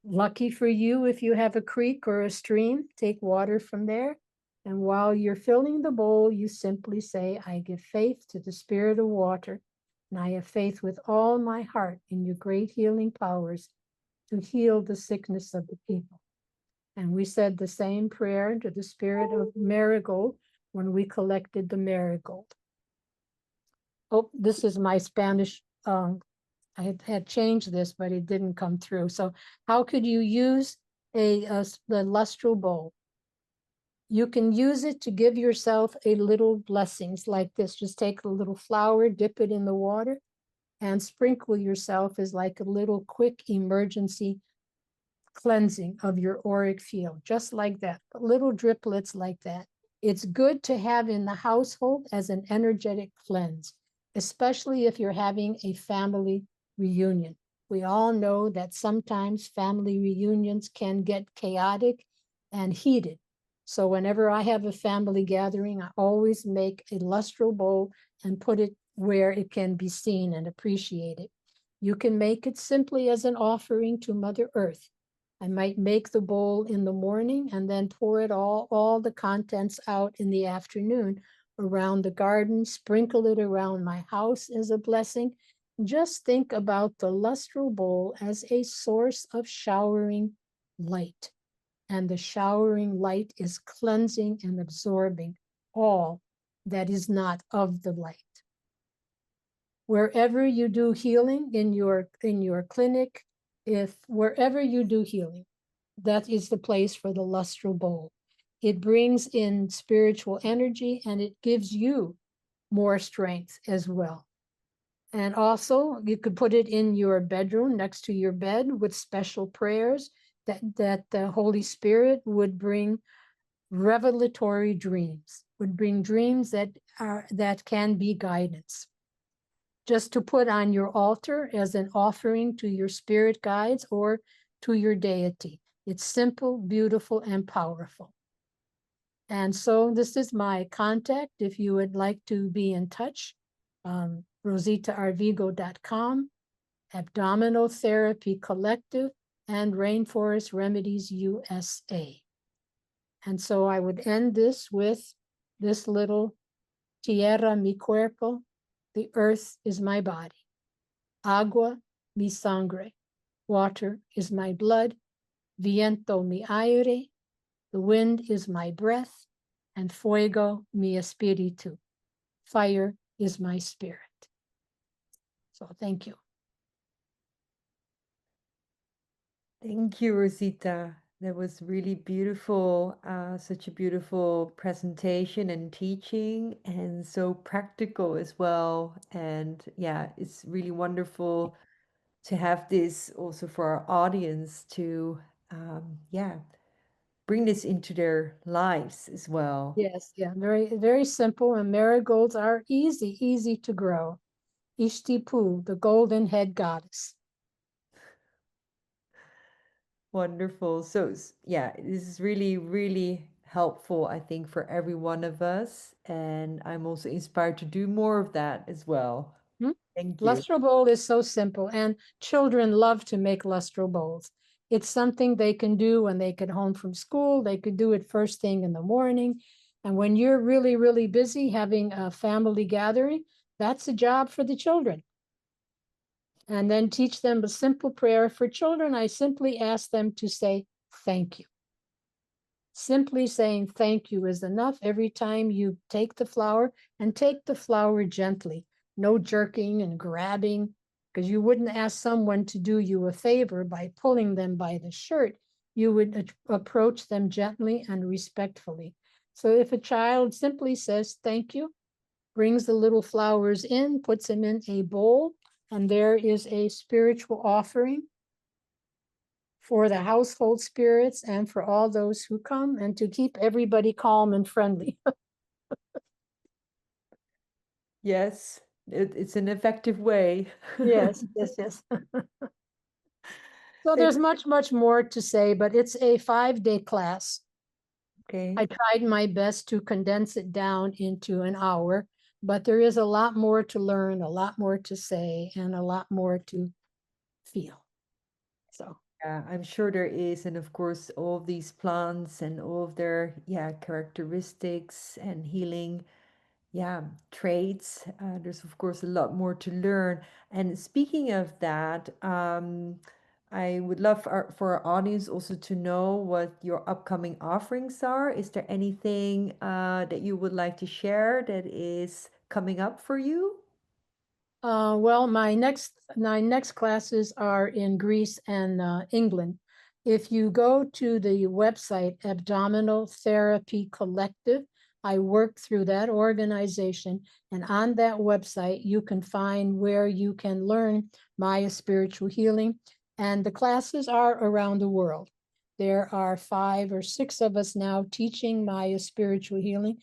lucky for you if you have a creek or a stream, take water from there. And while you're filling the bowl, you simply say, I give faith to the spirit of water, and I have faith with all my heart in your great healing powers to heal the sickness of the people. And we said the same prayer to the spirit of marigold when we collected the marigold. Oh, this is my Spanish. I had changed this, but it didn't come through. So how could you use the lustral bowl? You can use it to give yourself a little blessings like this. Just take a little flour, dip it in the water, and sprinkle yourself as like a little quick emergency cleansing of your auric field, just like that, little driplets like that. It's good to have in the household as an energetic cleanse. especially if you're having a family reunion. We all know that sometimes family reunions can get chaotic and heated. So whenever I have a family gathering, I always make a lustral bowl and put it where it can be seen and appreciated. You can make it simply as an offering to Mother Earth. I might make the bowl in the morning and then pour it all the contents out in the afternoon around the garden, sprinkle it around my house as a blessing. Just think about the lustral bowl as a source of showering light. And the showering light is cleansing and absorbing all that is not of the light. Wherever you do healing in your clinic, if wherever you do healing, that is the place for the lustral bowl. It brings in spiritual energy and it gives you more strength as well. And also, you could put it in your bedroom next to your bed with special prayers that the Holy Spirit would bring revelatory dreams, would bring dreams that can be guidance. Just to put on your altar as an offering to your spirit guides or to your deity. It's simple, beautiful, and powerful. And so this is my contact if you would like to be in touch. RositaArvigo.com, Abdominal Therapy Collective, and Rainforest Remedies USA. And so I would end this with this little Tierra mi cuerpo, the earth is my body. Agua mi sangre, water is my blood. Viento mi aire, the wind is my breath. And fuego mi espíritu, fire is my spirit. So thank you.
Thank you, Rosita. That was really beautiful. Such a beautiful presentation and teaching, and so practical as well. And yeah, it's really wonderful to have this also for our audience to, yeah, bring this into their lives as well.
Yes, yeah, very, very simple. And marigolds are easy to grow. Ishtipu, the golden head goddess.
Wonderful. So, yeah, this is really, really helpful, I think, for every one of us. And I'm also inspired to do more of that as well.
Hmm?
Thank you.
Lustral bowl is so simple, and children love to make lustral bowls. It's something they can do when they get home from school. They could do it first thing in the morning. And when you're really, really busy having a family gathering, that's a job for the children. And then teach them a simple prayer. For children, I simply ask them to say thank you. Simply saying thank you is enough every time you take the flower, and take the flower gently. No jerking and grabbing, because you wouldn't ask someone to do you a favor by pulling them by the shirt. You would approach them gently and respectfully. So if a child simply says thank you, brings the little flowers in, puts them in a bowl, and there is a spiritual offering for the household spirits and for all those who come, and to keep everybody calm and friendly.
Yes, it's an effective way.
Yes, yes, yes. So
It,
there's much more to say, but it's a 5-day class. I
okay.
tried my best to condense it down into an hour, but there is a lot more to learn, a lot more to say, and a lot more to feel. So
Yeah, I'm sure there is. And of course, all of these plants and all of their, yeah, characteristics and healing, yeah, traits. There's of course a lot more to learn. And speaking of that, I would love for our audience also to know what your upcoming offerings are. Is there anything that you would like to share that is coming up for you?
well, my next classes are in Greece and England. If you go to the website Abdominal Therapy Collective, I work through that organization, and on that website you can find where you can learn Maya spiritual healing, and the classes are around the world. There are 5 or 6 of us now teaching Maya spiritual healing,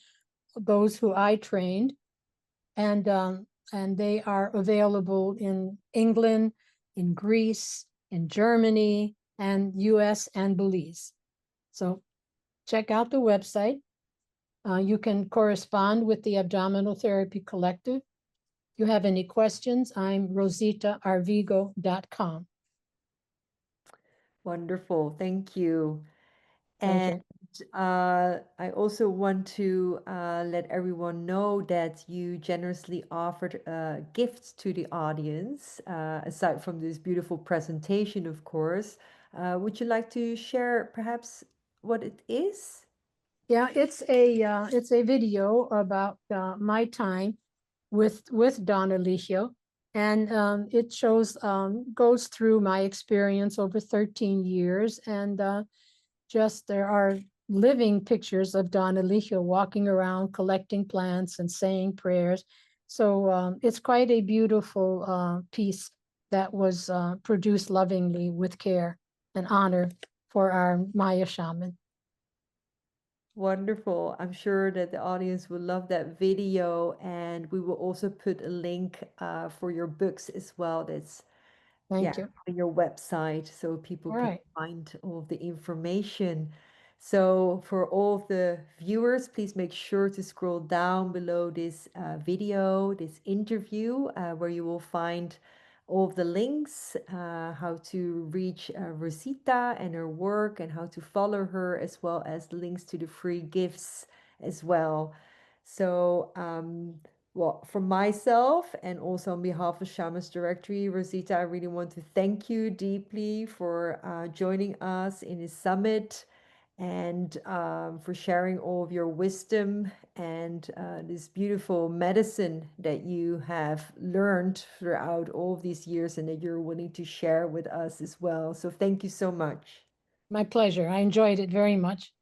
those who I trained, and and they are available in England, in Greece, in Germany, and US and Belize. So check out the website. You can correspond with the Abdominal Therapy Collective. If you have any questions, I'm rositaarvigo.com.
Wonderful. Thank you. And
Pleasure.
I also want to let everyone know that you generously offered gifts to the audience, aside from this beautiful presentation, of course. Would you like to share perhaps what it is?
Yeah, it's a video about my time with Don Alicio, and it shows goes through my experience over 13 years, and just there are living pictures of Don Alicio walking around collecting plants and saying prayers. So it's quite a beautiful piece that was produced lovingly with care and honor for our Maya shaman.
Wonderful. I'm sure that the audience will love that video, and we will also put a link for your books as well. That's
Thank
yeah,
you.
on your website so people
All
can
right.
find all of the information. So for all of the viewers, please make sure to scroll down below this video, this interview, where you will find all of the links, how to reach Rosita and her work and how to follow her, as well as the links to the free gifts as well. So, well, for myself and also on behalf of Shaman's Directory, Rosita, I really want to thank you deeply for joining us in this summit and for sharing all of your wisdom and this beautiful medicine that you have learned throughout all of these years and that you're willing to share with us as well. So thank you so much.
My pleasure. I enjoyed it very much.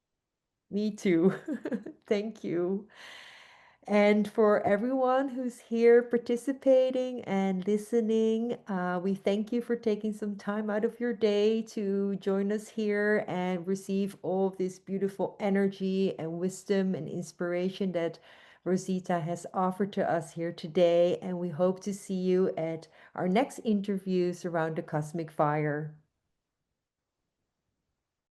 Me too. Thank you. And for everyone who's here participating and listening, we thank you for taking some time out of your day to join us here and receive all of this beautiful energy and wisdom and inspiration that Rosita has offered to us here today. And we hope to see you at our next interviews around the cosmic fire.